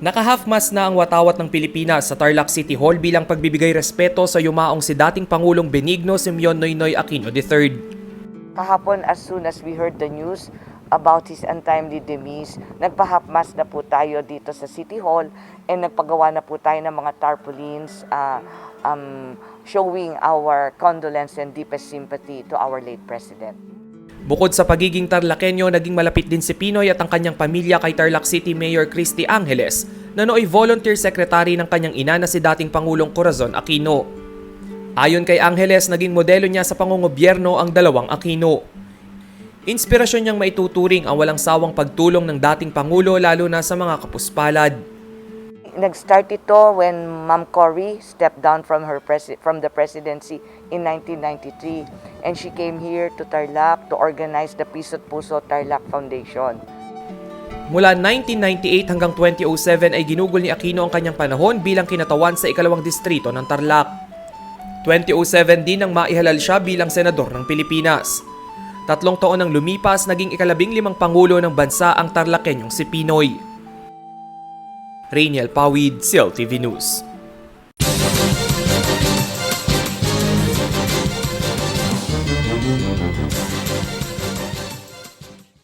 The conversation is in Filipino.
Naka-half-mast na ang watawat ng Pilipinas sa Tarlac City Hall bilang pagbibigay respeto sa yumaong si dating Pangulong Benigno Simeon Noynoy Aquino III. Kahapon, as soon as we heard the news about his untimely demise, nagpa-half-mast na po tayo dito sa City Hall and nagpagawa na po tayo ng mga tarpaulins showing our condolence and deepest sympathy to our late President. Bukod sa pagiging Tarlakenyo, naging malapit din si Pinoy at ang kanyang pamilya kay Tarlac City Mayor Christy Angeles na nooy volunteer secretary ng kanyang ina na si dating Pangulong Corazon Aquino. Ayon kay Angeles, naging modelo niya sa pangungobyerno ang dalawang Aquino. Inspirasyon niyang maituturing ang walang sawang pagtulong ng dating Pangulo lalo na sa mga kapuspalad. Nag-start ito when Ma'am Cory stepped down from the presidency in 1993 and she came here to Tarlac to organize the Piso't Puso Tarlac Foundation. Mula 1998 hanggang 2007 ay ginugol ni Aquino ang kanyang panahon bilang kinatawan sa ikalawang distrito ng Tarlac. 2007 din nang maihalal siya bilang senador ng Pilipinas. 3 taon nang lumipas, naging ika-15 Pangulo ng bansa ang Tarlakenyong si Pinoy. Rainiel Pawid, CLTV News.